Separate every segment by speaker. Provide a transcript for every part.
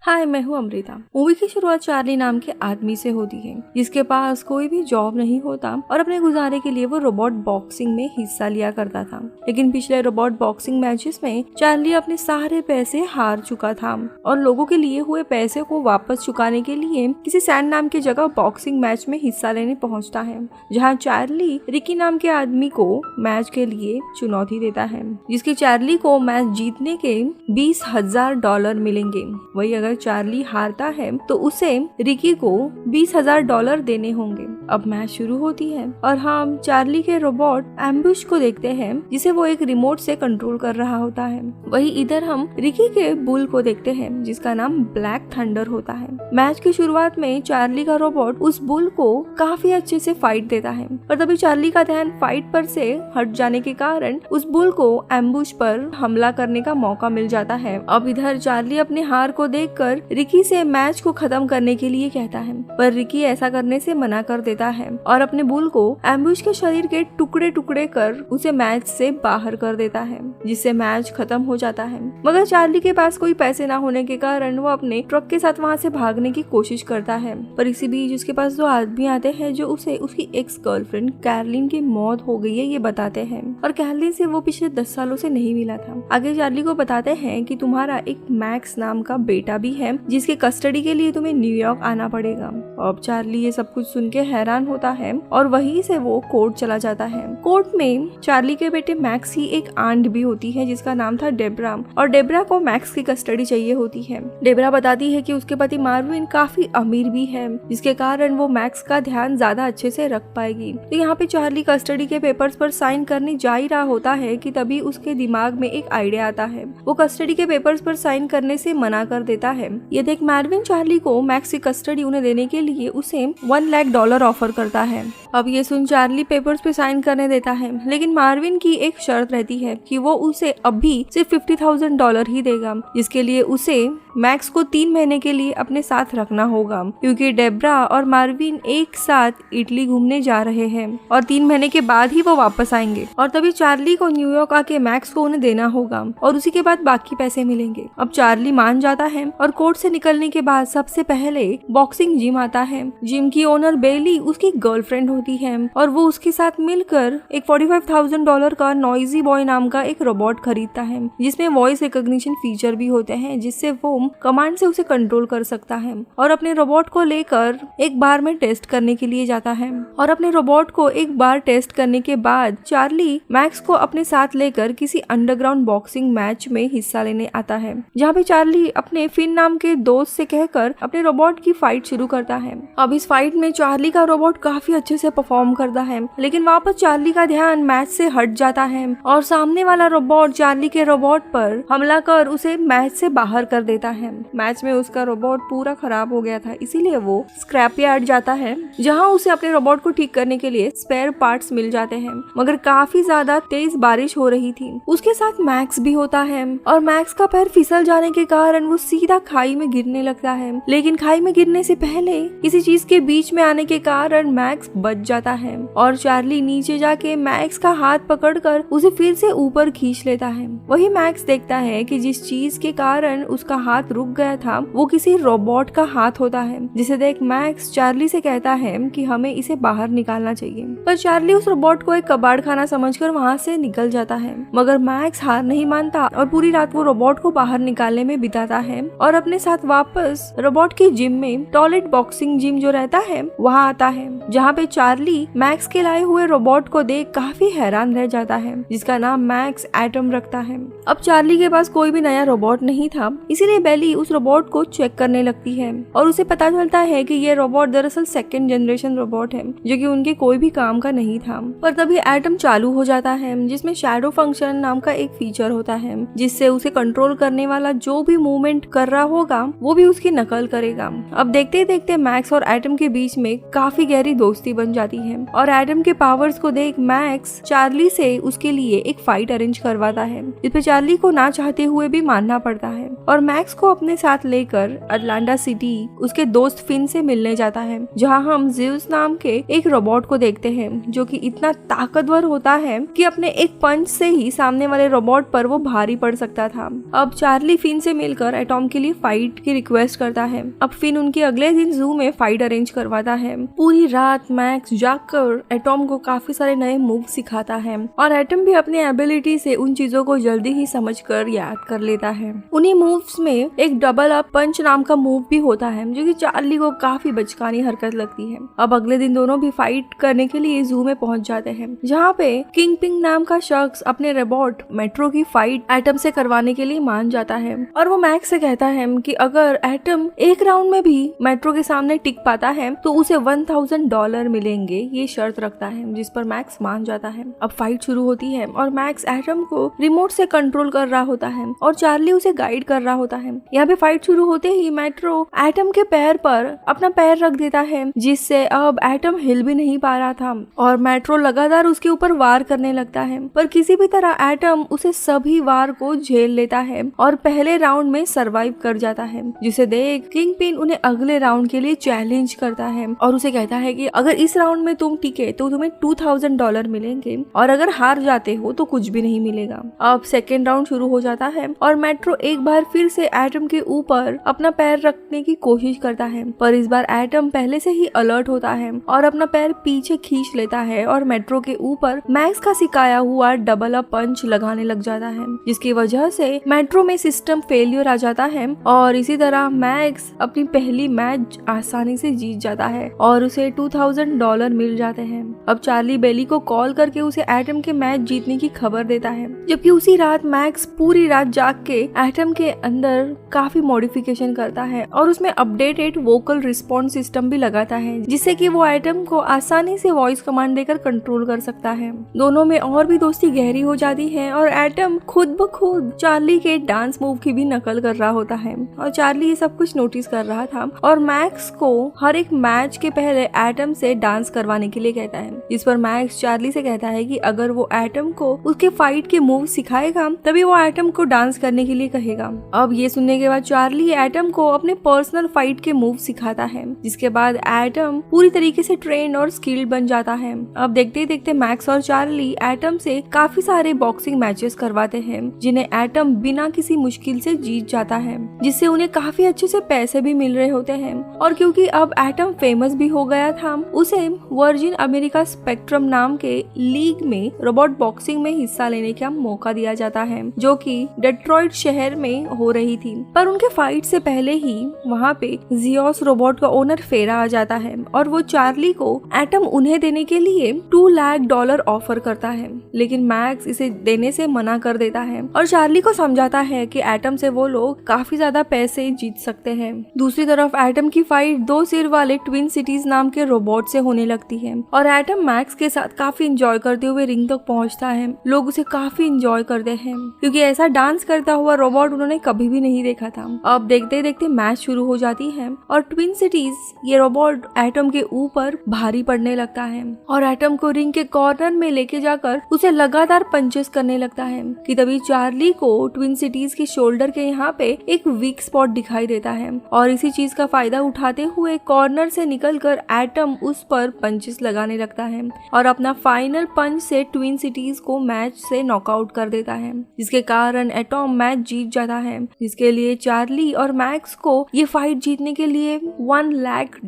Speaker 1: हाय, मैं हूँ अमृता। मूवी की शुरुआत चार्ली नाम के आदमी से होती है जिसके पास कोई भी जॉब नहीं होता और अपने गुजारे के लिए वो रोबोट बॉक्सिंग में हिस्सा लिया करता था। लेकिन पिछले रोबोट बॉक्सिंग मैचेस में चार्ली अपने सारे पैसे हार चुका था और लोगों के लिए हुए पैसे को वापस चुकाने के लिए किसी सैन नाम की जगह बॉक्सिंग मैच में हिस्सा लेने पहुँचता है, जहाँ चार्ली रिकी नाम के आदमी को मैच के लिए चुनौती देता है, जिसकी चार्ली को मैच जीतने के $20,000 मिलेंगे। वही अगर चार्ली हारता है तो उसे रिकी को $20,000 देने होंगे। अब मैच शुरू होती है और हम चार्ली के रोबोट एम्बुश को देखते हैं जिसे वो एक रिमोट से कंट्रोल कर रहा होता है। वही इधर हम रिकी के बुल को देखते हैं जिसका नाम ब्लैक थंडर होता है। मैच की शुरुआत में चार्ली का रोबोट उस बुल को काफी अच्छे से फाइट देता है, पर तभी चार्ली का ध्यान फाइट पर से हट जाने के कारण उस बुल को एम्बुश पर हमला करने का मौका मिल जाता है। अब इधर चार्ली अपने हार को देखकर रिकी से मैच को खत्म करने के लिए कहता है, पर रिकी ऐसा करने से मना कर देता है और अपने बुल को एम्बुश के शरीर के टुकड़े टुकड़े कर उसे मैच से बाहर कर देता है, जिससे मैच खत्म हो जाता है। मगर चार्ली के पास कोई पैसे ना होने के कारण वो अपने ट्रक के साथ वहाँ से भागने की कोशिश करता है, पर इसी बीच उसके पास दो आदमी आते हैं जो उसे उसकी एक्स गर्लफ्रेंड कैरलिन की मौत हो गई है ये बताते हैं, और कैरलिन से वो पिछले 10 सालों से नहीं मिला था। आगे चार्ली को बताते हैं कि तुम्हारा एक मैक्स नाम का बेटा भी है जिसके कस्टडी के लिए तुम्हें न्यूयॉर्क आना पड़ेगा। अब चार्ली ये सब कुछ सुन के हैरान होता है और वहीं से वो कोर्ट चला जाता है। कोर्ट में चार्ली के बेटे मैक्स की एक आंट भी होती है जिसका नाम था डेब्रा, और डेब्रा को मैक्स की कस्टडी चाहिए होती है। डेब्रा बताती है कि उसके पति मार्विन काफी अमीर भी है जिसके कारण वो मैक्स का ध्यान ज्यादा अच्छे से रख पाएगी। तो यहाँ पे चार्ली कस्टडी के पेपर्स पर साइन करने जा ही रहा होता है कि तभी उसके दिमाग में एक आइडिया आता है। वो कस्टडी के पेपर्स पर साइन करने से मना कर देता है। ये देख मार्विन चार्ली को मैक्स की कस्टडी उन्हें देने के लिए उसे $1 लाख ऑफर करता है। अब ये सुन चार्ली पेपर्स पे साइन करने देता है, लेकिन मार्विन की एक शर्त रहती है कि वो उसे अभी सिर्फ $50,000 ही देगा, जिसके लिए उसे मैक्स को 3 महीने के लिए अपने साथ रखना होगा, क्योंकि डेब्रा और मार्विन एक साथ इटली घूमने जा रहे हैं और 3 महीने के बाद ही वो वापस आएंगे। और तभी चार्ली को न्यूयॉर्क आके मैक्स को उन्हें देना होगा और उसी के बाद बाकी पैसे मिलेंगे। अब चार्ली मान जाता है और कोर्ट से निकलने के बाद सबसे पहले बॉक्सिंग जिम आता है। जिम की ओनर बेली उसकी गर्लफ्रेंड होती है और वो उसके साथ मिलकर एक $45,000 का नॉइजी बॉय नाम का एक रोबोट खरीदता है, जिसमें वॉइस रिकॉग्निशन फीचर भी होते हैं जिससे वो कमांड से उसे कंट्रोल कर सकता है, और अपने रोबोट को लेकर एक बार में टेस्ट करने के लिए जाता है। और अपने रोबोट को एक बार टेस्ट करने के बाद चार्ली मैक्स को अपने साथ लेकर किसी अंडरग्राउंड बॉक्सिंग मैच में हिस्सा लेने आता है, जहाँ पे चार्ली अपने फिन नाम के दोस्त से कहकर अपने रोबोट की फाइट शुरू करता है। अब इस फाइट में चार्ली का रोबोट काफी अच्छे से परफॉर्म करता है, लेकिन वापस चार्ली का ध्यान मैच से हट जाता है और सामने वाला रोबोट चार्ली के रोबोट पर हमला कर उसे मैच से बाहर कर देता है। मैच में उसका रोबोट पूरा खराब हो गया था, इसीलिए वो स्क्रैप यार्ड जाता है, जहाँ उसे अपने रोबोट को ठीक करने के लिए स्पेयर पार्ट्स मिल जाते हैं। मगर काफी ज्यादा तेज बारिश हो रही थी। उसके साथ मैक्स भी होता है और मैक्स का पैर फिसल जाने के कारण वो सीधा खाई में गिरने लगता है, लेकिन खाई में गिरने से पहले किसी चीज के बीच में आने के कारण मैक्स बच जाता है और चार्ली नीचे जाके मैक्स का हाथ पकड़कर उसे फिर से ऊपर खींच लेता है। वही मैक्स देखता है कि जिस चीज के कारण उसका हाथ रुक गया था वो किसी रोबोट का हाथ होता है, जिसे देख मैक्स चार्ली से कहता है कि हमें इसे बाहर निकालना चाहिए, पर चार्ली उस रोबोट को एक कबाड़ खाना समझकर वहाँ से निकल जाता है। मगर मैक्स हार नहीं मानता और पूरी रात वो रोबोट को बाहर निकालने में बिताता है और अपने साथ वापस रोबोट के जिम में टॉयलेट बॉक्सिंग जिम जो रहता है वहाँ आता है, जहाँ पे चार्ली मैक्स के लाए हुए रोबोट को देख काफी हैरान रह जाता है, जिसका नाम मैक्स एटम रखता है। अब चार्ली के पास कोई भी नया रोबोट नहीं था, इसीलिए बेली उस रोबोट को चेक करने लगती है और उसे पता चलता है कि ये रोबोट दरअसल 2nd जनरेशन रोबोट है, जो कि उनके कोई भी काम का नहीं था। पर तभी एटम चालू हो जाता है, जिसमें शैडो फंक्शन नाम का एक फीचर होता है, जिससे उसे कंट्रोल करने वाला जो भी मूवमेंट कर रहा होगा वो भी उसकी नकल करेगा। अब देखते देखते मैक्स और एटम के बीच में काफी गहरी दोस्ती बन जाती है और एटम के पावर्स को देख मैक्स चार्ली से उसके लिए एक फाइट अरेंज करवाता है, जिसपे चार्ली को ना चाहते हुए भी मानना पड़ता है और मैक्स को अपने साथ लेकर अटलांटा सिटी उसके दोस्त फिन से मिलने जाता है, जहाँ हम ज़्यूस नाम के एक रोबोट को देखते हैं जो कि इतना ताकतवर होता है कि अपने एक पंच से ही सामने वाले रोबोट पर वो भारी पड़ सकता था। अब चार्ली फिन से मिलकर एटॉम के लिए फाइट की रिक्वेस्ट करता है। अब फिन उनके अगले दिन जू में फाइट अरेंज करवाता है। पूरी रात मैक्स जागकर एटॉम को काफी सारे नए मूव सिखाता है और एटम भी अपने एबिलिटी से उन चीजों को जल्दी ही समझकर याद कर लेता है। उन्हीं मूव्स में एक डबल अप पंच नाम का मूव भी होता है जो कि चार्ली को काफी बचकानी हरकत लगती है। अब अगले दिन दोनों भी फाइट करने के लिए जू में पहुंच जाते हैं, जहाँ पे किंग पिंग नाम का शख्स अपने रोबोट मेट्रो की फाइट एटम से करवाने के लिए मान जाता है और वो मैक्स से कहता है कि अगर एटम एक राउंड में भी मेट्रो के सामने टिक पाता है तो उसे $1000 मिलेंगे, ये शर्त रखता है, जिस पर मैक्स मान जाता है। अब फाइट शुरू होती है और मैक्स एटम को रिमोट से कंट्रोल कर रहा होता है और चार्ली उसे गाइड कर रहा होता है। यहाँ पे फाइट शुरू होते ही मेट्रो एटम के पैर पर अपना पैर रख देता है, जिससे अब एटम हिल भी नहीं पा रहा था और मेट्रो लगातार उसके ऊपर वार करने लगता है, पर किसी भी तरह एटम उसे सभी वार को झेल लेता है और पहले राउंड में सरवाइव कर जाता है, जिसे देख किंग पिन उन्हें अगले राउंड के लिए चैलेंज करता है और उसे कहता है कि अगर इस राउंड में तुम टिके तो तुम्हें $2000 मिलेंगे और अगर हार जाते हो तो कुछ भी नहीं मिलेगा। अब सेकेंड राउंड शुरू हो जाता है और मेट्रो एक बार फिर से एटम के ऊपर अपना पैर रखने की कोशिश करता है, पर इस बार एटम पहले से ही अलर्ट होता है और अपना पैर पीछे खींच लेता है और मेट्रो के ऊपर मैक्स का सिखाया हुआ डबल अप पंच लगाने लग जाता है, जिसकी वजह से मेट्रो में सिस्टम फेलियर आ जाता है और इसी तरह मैक्स अपनी पहली मैच आसानी से जीत जाता है और उसे $2000 मिल जाते हैं। अब चार्ली बेली को कॉल करके उसे एटम के मैच जीतने की खबर देता है, जबकि उसी रात मैक्स पूरी रात जाग के एटम के अंदर काफी मॉडिफिकेशन करता है और उसमें अपडेटेड वोकल रिस्पॉन्स सिस्टम भी लगाता है, जिससे कि वो एटम को आसानी से वॉइस कमांड देकर कंट्रोल कर सकता है। दोनों में और भी दोस्ती गहरी हो जाती है और एटम खुद ब खुद चार्ली के डांस मूव की भी नकल कर रहा होता है और चार्ली ये सब कुछ नोटिस कर रहा था और मैक्स को हर एक मैच के पहले एटम से डांस करवाने के लिए कहता है, इस पर मैक्स चार्ली से कहता है कि अगर वो एटम को उसके फाइट के मूव सिखाएगा तभी वो एटम को डांस करने के लिए कहेगा। अब ये सुनने के बाद चार्ली एटम को अपने पर्सनल फाइट के मूव सिखाता है, जिसके बाद एटम पूरी तरीके से ट्रेन और स्किल्ड बन जाता है। अब देखते ही देखते मैक्स और चार्ली एटम से काफी सारे बॉक्सिंग मैचेस करवाते हैं, जिन्हें एटम बिना किसी मुश्किल से जीत जाता है, जिससे उन्हें काफी अच्छे से पैसे भी मिल रहे होते हैं। और क्योंकि अब एटम फेमस भी हो गया था, उसे वर्जिन अमेरिका स्पेक्ट्रम नाम के लीग में रोबोट बॉक्सिंग में हिस्सा लेने का मौका दिया जाता है, जो कि डेट्रॉइट शहर में हो रही थी। पर उनके फाइट से पहले ही वहाँ पे जियोस रोबोट का ओनर फेरा आ जाता है और वो चार्ली को एटम उन्हें देने के लिए $2 लाख ऑफर करता है, लेकिन मैक्स इसे देने से मना कर देता है और चार्ली को समझाता है कि एटम से वो लोग काफी ज्यादा पैसे जीत सकते हैं। दूसरी तरफ एटम की फाइट दो सिर वाले ट्विन सिटीज नाम के रोबोट से होने लगती है और एटम मैक्स के साथ काफी इंजॉय करते हुए रिंग तक पहुंचता है। लोग उसे काफी इंजॉय करते हैं क्योंकि ऐसा डांस करता हुआ रोबोट उन्होंने कभी भी नहीं देखा था। अब देखते देखते मैच शुरू हो जाती है और ट्विन सिटीज ये रोबोट एटम के ऊपर भारी पड़ने लगता है और एटम को रिंग के कॉर्नर में लेके जाकर उसे लगातार पंचेस करने लगता है कि तभी चार्ली को ट्विन सिटीज के शोल्डर के यहाँ पे एक वीक स्पॉट दिखाई देता है और इसी चीज का फायदा उठाते हुए कॉर्नर से निकलकर एटम उस पर पंचेस लगाने लगता है और अपना फाइनल पंच से ट्विन सिटीज को मैच से नॉकआउट कर देता है, जिसके कारण एटम मैच जीत जाता है, जिसके लिए चार्ली और मैक्स को ये फाइट जीतने के लिए $1 लाख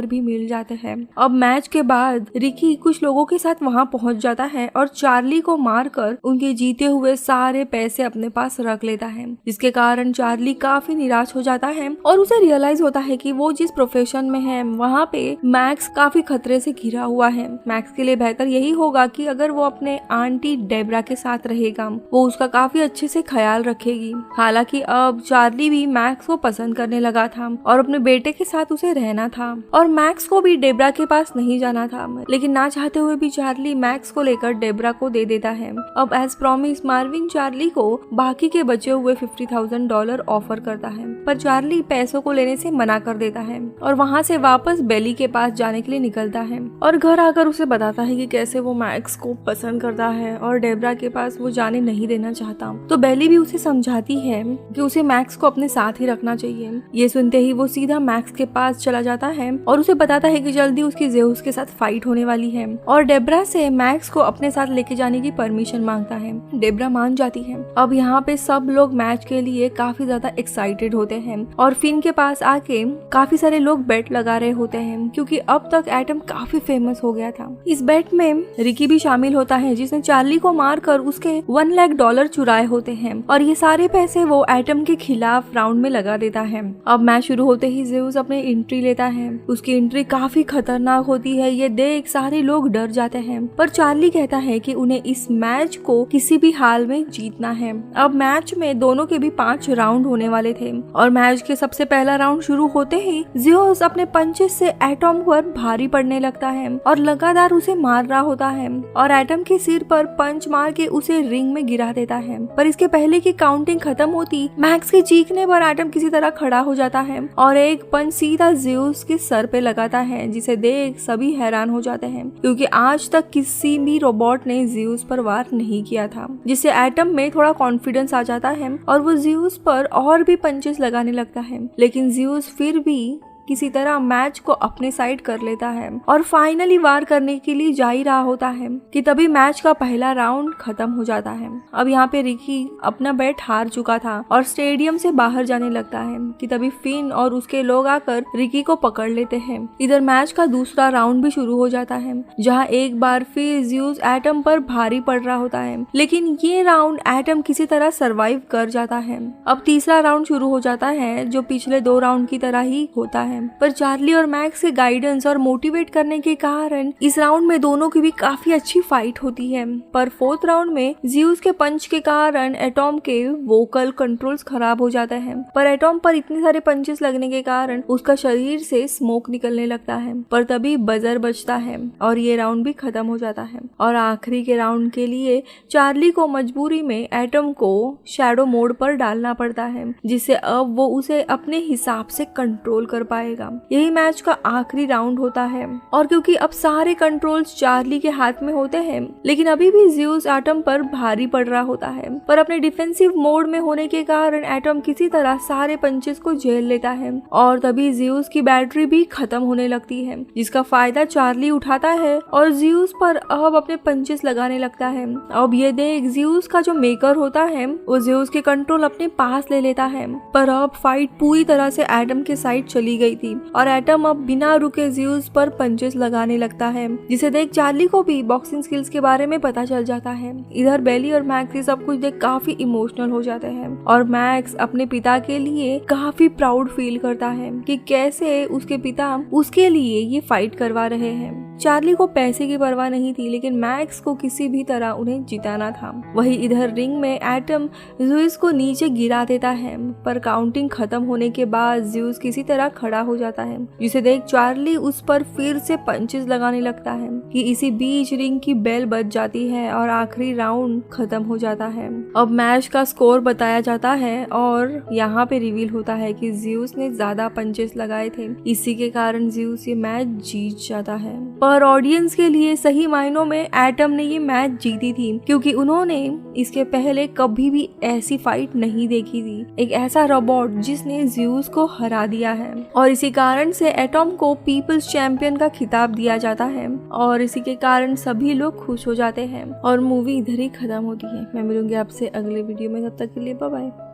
Speaker 1: भी मिल जाते हैं। अब मैच के बाद रिकी कुछ लोगों के साथ वहाँ पहुँच जाता है और चार्ली को मारकर उनके जीते हुए सारे पैसे अपने पास रख लेता है, जिसके कारण चार्ली काफी निराश हो जाता है और उसे रियलाइज होता है कि वो जिस प्रोफेशन में है वहाँ पे मैक्स काफी खतरे से घिरा हुआ है। मैक्स के लिए बेहतर यही होगा कि अगर वो अपने आंटी डेब्रा के साथ रहेगा, वो उसका काफी अच्छे से ख्याल रखेगी। हालांकि अब चार्ली भी मैक्स को पसंद करने लगा था और अपने बेटे के साथ उसे रहना था और मैक्स को भी डेब्रा के पास नहीं जाना था, लेकिन ना चाहते हुए भी चार्ली मैक्स को लेकर डेब्रा को दे देता है। अब एज प्रॉमिस मार्विन चार्ली को बाकी के बचे हुए $50,000 ऑफर करता है, पर चार्ली पैसों को लेने से मना कर देता है और वहाँ से वापस बेली के पास जाने के लिए निकलता है और घर आकर उसे बताता है कि कैसे वो मैक्स को पसंद करता है और डेब्रा के पास वो जाने नहीं देना चाहता। तो बेली भी उसे समझाती है कि उसे मैक्स मैक्स को अपने साथ ही रखना चाहिए। ये सुनते ही वो सीधा मैक्स के पास चला जाता है और उसे बताता है कि जल्दी उसकी ज़ेउस के साथ फाइट होने वाली है और डेब्रा से मैक्स को अपने साथ लेके जाने की परमिशन मांगता है। डेब्रा मान जाती है। अब यहाँ पे सब लोग मैच के लिए काफी ज्यादा एक्साइटेड होते हैं और फिन के पास आके काफी सारे लोग बेट लगा रहे होते हैं क्योंकि अब तक एटम काफी फेमस हो गया था। इस बेट में रिकी भी शामिल होता है जिसने चार्ली को मारकर उसके $1 लाख चुराए होते हैं और ये सारे पैसे वो एटम के खिलाफ राउंड में लगा देता है। अब मैच शुरू होते ही ज़ेउस अपने एंट्री लेता है। उसकी एंट्री काफी खतरनाक होती है। ये देख सारे लोग डर जाते हैं पर चार्ली कहता है कि उन्हें इस मैच को किसी भी हाल में जीतना है। अब मैच में दोनों के भी 5 राउंड होने वाले थे और मैच के सबसे पहला राउंड शुरू होते ही ज़ेउस अपने पंचेस से एटम पर भारी पड़ने लगता है और लगातार उसे मार रहा होता है और एटम के सिर पर पंच मार के उसे रिंग में गिरा देता है। पर इसके पहले की काउंटिंग खत्म होती मैक्स के चीखने पर एटम किसी तरह खड़ा हो जाता है और एक पंच सीधा ज़ेउस के सर पे लगाता है जिसे देख सभी हैरान हो जाते हैं क्योंकि आज तक किसी भी रोबोट ने ज़ेउस पर वार नहीं किया था, जिससे एटम में थोड़ा कॉन्फिडेंस आ जाता है और वो ज़ेउस पर और भी पंचेस लगाने लगता है। लेकिन ज़ेउस फिर भी किसी तरह मैच को अपने साइड कर लेता है और फाइनली वार करने के लिए जा ही रहा होता है कि तभी मैच का पहला राउंड खत्म हो जाता है। अब यहाँ पे रिकी अपना बैट हार चुका था और स्टेडियम से बाहर जाने लगता है कि तभी फिन और उसके लोग आकर रिकी को पकड़ लेते हैं। इधर मैच का दूसरा राउंड भी शुरू हो जाता है जहाँ एक बार फिर ज़ेउस एटम पर भारी पड़ रहा होता है, लेकिन ये राउंड एटम किसी तरह सरवाइव कर जाता है। अब तीसरा राउंड शुरू हो जाता है जो पिछले 2 राउंड की तरह ही होता है, पर चार्ली और मैक्स के गाइडेंस और मोटिवेट करने के कारण इस राउंड में दोनों की भी काफी अच्छी फाइट होती है। पर 4th राउंड में ज़ेउस के पंच के कारण एटम के वोकल कंट्रोल्स खराब हो जाते हैं, पर एटम पर इतने सारे पंचेस लगने के कारण उसका शरीर से स्मोक निकलने लगता है। पर तभी बजर बजता है और ये राउंड भी खत्म हो जाता है और आखिरी के राउंड के लिए चार्ली को मजबूरी में एटम को शैडो मोड पर डालना पड़ता है जिससे अब वो उसे अपने हिसाब से कंट्रोल कर पाएगा। यही मैच का आखिरी राउंड होता है और क्योंकि अब सारे कंट्रोल्स चार्ली के हाथ में होते हैं, लेकिन अभी भी ज़ेउस एटम पर भारी पड़ रहा होता है। पर अपने डिफेंसिव मोड में होने के कारण एटम किसी तरह सारे पंचेस को झेल लेता है और तभी ज़ेउस की बैटरी भी खत्म होने लगती है जिसका फायदा चार्ली उठाता है और ज़ेउस पर अब अपने पंचेस लगाने लगता है। अब ये देख ज़ेउस का जो मेकर होता है वो ज़ेउस के कंट्रोल अपने पास ले लेता है, पर अब फाइट पूरी तरह से एटम के साइड चली गई थी और एटम अब बिना रुके ज़ेउस पर पंचेस लगाने लगता है जिसे देख चार्ली को भी बॉक्सिंग स्किल्स के बारे में पता चल जाता है। इधर बेली और मैक्स सब कुछ देख काफी इमोशनल हो जाते हैं और मैक्स अपने पिता के लिए काफी प्राउड फील करता है कि कैसे उसके पिता उसके लिए ये फाइट करवा रहे हैं। चार्ली को पैसे की परवाह नहीं थी, लेकिन मैक्स को किसी भी तरह उन्हें जिताना था। वही इधर रिंग में एटम ज़ेउस को नीचे गिरा देता है, पर काउंटिंग खत्म होने के बाद ज़ेउस किसी तरह खड़ा हो जाता है जिसे देख चार्ली उस पर फिर से पंचेस लगाने लगता है कि इसी बीच रिंग की बेल बज जाती है और आखिरी राउंड खत्म हो जाता है। अब मैच का स्कोर बताया जाता है और यहाँ पे रिवील होता है कि ज़ेउस ने ज्यादा पंचेस लगाए थे, इसी के कारण ज़ेउस ये मैच जीत जाता है। पर ऑडियंस के लिए सही मायनों में एटम ने ये मैच जीती थी क्योंकि उन्होंने इसके पहले कभी भी ऐसी फाइट नहीं देखी थी, एक ऐसा रोबोट जिसने ज़ेउस को हरा दिया है और इसी कारण से एटम को पीपल्स चैंपियन का खिताब दिया जाता है और इसी के कारण सभी लोग खुश हो जाते हैं और मूवी इधर ही खत्म होती है। मैं मिलूंगी आपसे अगले वीडियो में, तब तक के लिए बाय बाय।